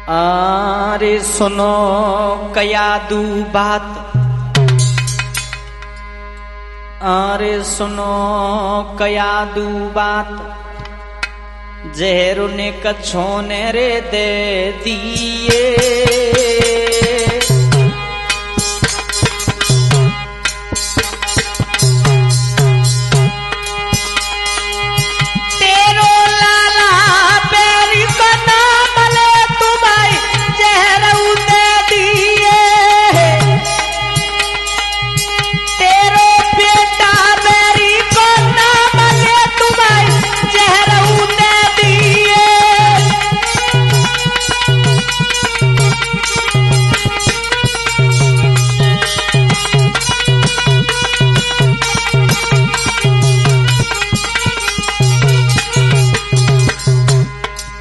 अरे सुनो कयादू बात, अरे सुनो कयादू बात, जहर ने कछोने रे दे दिए।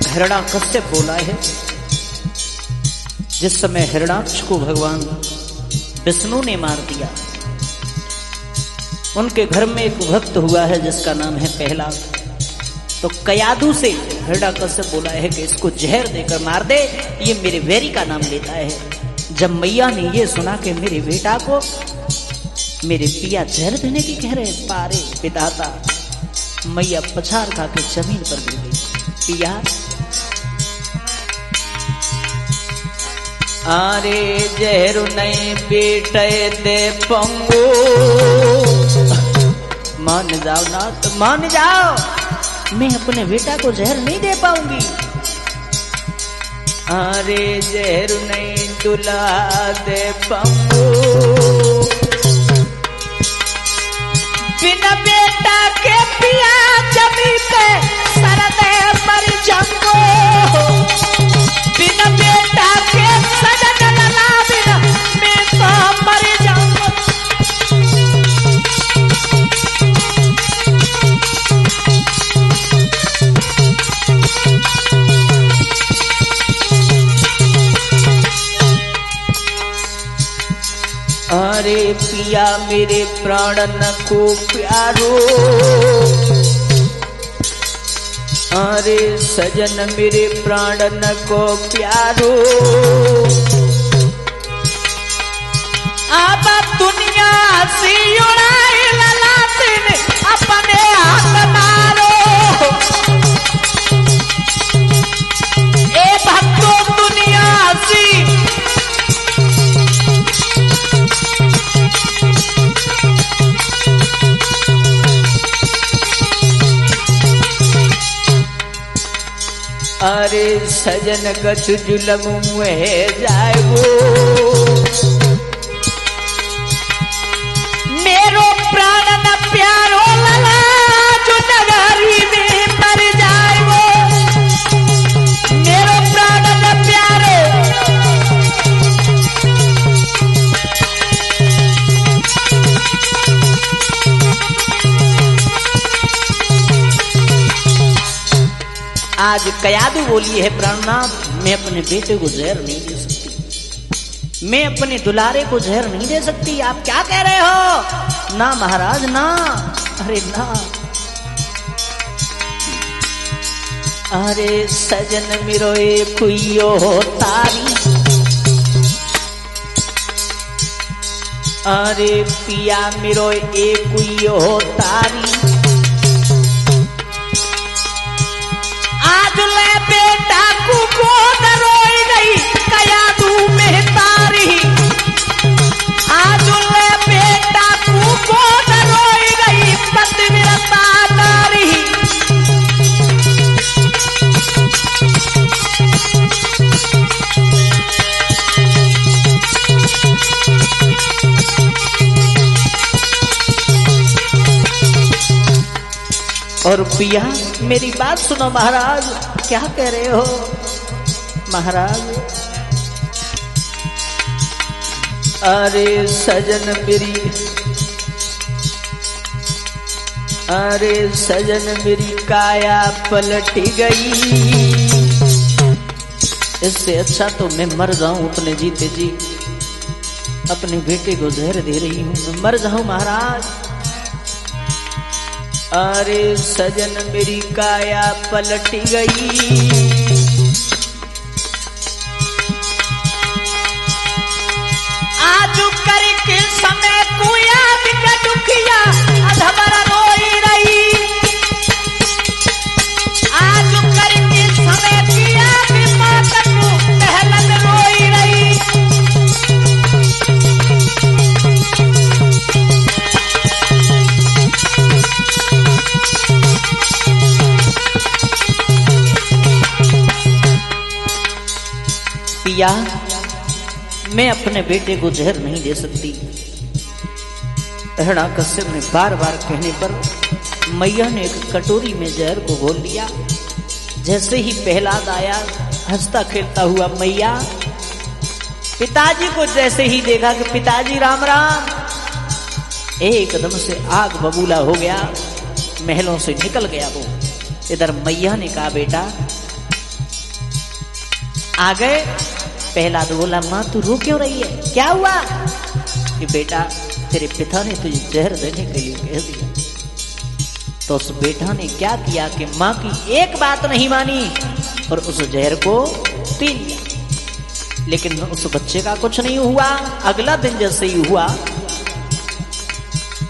हिरण्याकश्यप बोला है, जिस समय हिरण्याक्ष को भगवान विष्णु ने मार दिया, उनके घर में एक भक्त हुआ है जिसका नाम है प्रहलाद। तो कयादू से हिरण्याकश्यप बोला है कि इसको जहर देकर मार दे, ये मेरे वैरी का नाम लेता है। जब मैया ने ये सुना कि मेरे बेटा को मेरे पिया जहर देने की कह रहे, पारे विधाता, मैया पछाड़ खा के जमीन पर गिर गई। पिया अरे जहरु नहीं बेटे दे पंगो, मान जाओ ना तो मान जाओ, मैं अपने बेटा को जहर नहीं दे पाऊंगी। अरे जहरु नहीं दुला दे पंगो, बिना बेटा के पिया जमीन पे सर दे मर जाऊंगो, बिना बेटा के सजन लला बिना मैं तो मर जाऊंगा। अरे पिया मेरे प्राणन को प्यारो, अरे सजन मेरे प्राणन को प्यारो, अब दुनिया से उड़ाई ललाटिन अपने हाथ मारो। ए भक्तों दुनिया से अरे सजन कछु जुलम मुहे जाएगो, मेरो प्राण न प्यारो लला जो नगरी में मर जाएगो, मेरो प्राण न प्यारो। आज कयादू बोली है, प्राणनाथ मैं अपने बेटे को जहर नहीं दे सकती, मैं अपने दुलारे को जहर नहीं दे सकती। आप क्या कह रहे हो? ना महाराज ना, अरे ना। अरे सजन मेरो एक हुइयो तारी, अरे पिया मेरो एक हुइयो तारी, आज ले बेटा को गोद रोई गई कयादू में तारी, आज ले बेटा को गोद रोई गई पतिव्रता नारी। और पिया मेरी बात सुनो महाराज, क्या कह रहे हो महाराज? अरे सजन मेरी, अरे सजन मेरी काया पलट गई, इससे अच्छा तो मैं मर जाऊं अपने जीते जी, अपने बेटे को जहर दे रही हूं, मैं मर जाऊं महाराज। अरे सजन मेरी काया पलट गई, समय कुया बिका दुखिया अधबर रोई रही आज करके समय किया विपात को पहलन रोई रही पिया मैं अपने बेटे को जहर नहीं दे सकती। हिरण्यकश्यप ने बार बार कहने पर मैया ने एक कटोरी में जहर को घोल लिया। जैसे ही प्रहलाद आया हंसता खेलता हुआ मैया पिताजी को जैसे ही देखा कि पिताजी राम राम, एकदम से आग बबूला हो गया, महलों से निकल गया वो। इधर मैया ने कहा बेटा आ गए। प्रहलाद बोला मां तू रो क्यों रही है, क्या हुआ? कि बेटा तेरे पिता ने तुझे जहर देने के लिए कह दिया। तो उस बेटा ने क्या किया कि मां की एक बात नहीं मानी और उस जहर को पी लिया। लेकिन उस बच्चे का कुछ नहीं हुआ। अगला दिन जैसे ही हुआ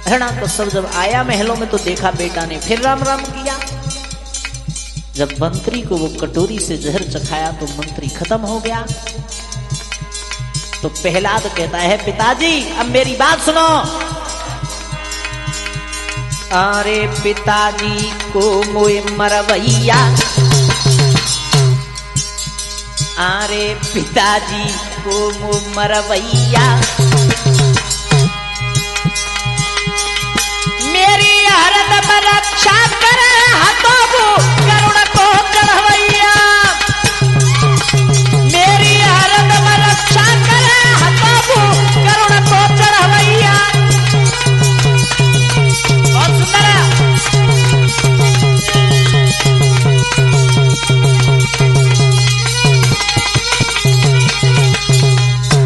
हिरण्यकश्यप जब आया महलों में तो देखा बेटा ने फिर राम राम किया। जब मंत्री को वो कटोरी से जहर चखाया तो मंत्री खत्म हो गया। तो प्रहलाद कहता है पिताजी अब मेरी बात सुनो। अरे पिताजी को मोए मरवैया, अरे पिताजी को मोए मरवैया, मेरी हरदम रक्षा कर हाथों को करुण को चढ़वैया, मेरी हरदम रक्षा कर हाथों को करुण को चढ़वैया। बहुत सुंदर है।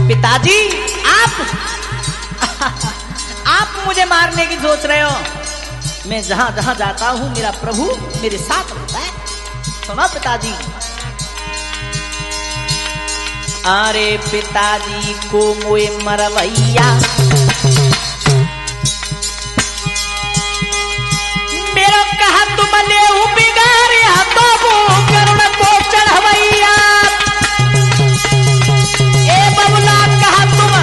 पिताजी आप मुझे मारने की सोच रहे हो, मैं जहां जहां जाता हूं मेरा प्रभु मेरे साथ रहता है। सुनो पिताजी। अरे पिताजी को मोए मरवैया, मेरो कहा तुम ले बिगाड़े हाथों को करुण को चढ़वैया। ए बबुला कहा तुम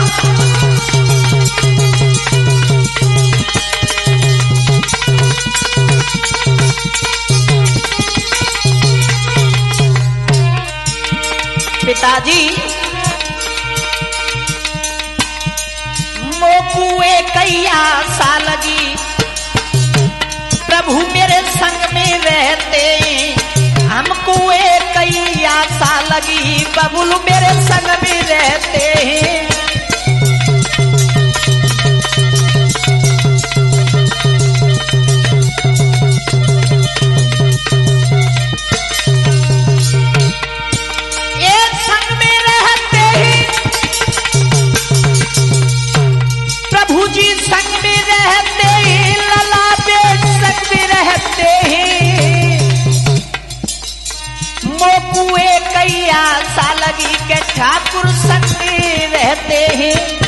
पिताजी मोकुए कैया सा लगी, प्रभु मेरे संग में रहते, हमको कैया सा लगी, बबुल मेरे संग में रहते हैं। संग में रहते हैं, लला बेट संग में रहते हैं, मोकुए कैया सा लगी के ठाकुर संग में रहते हैं।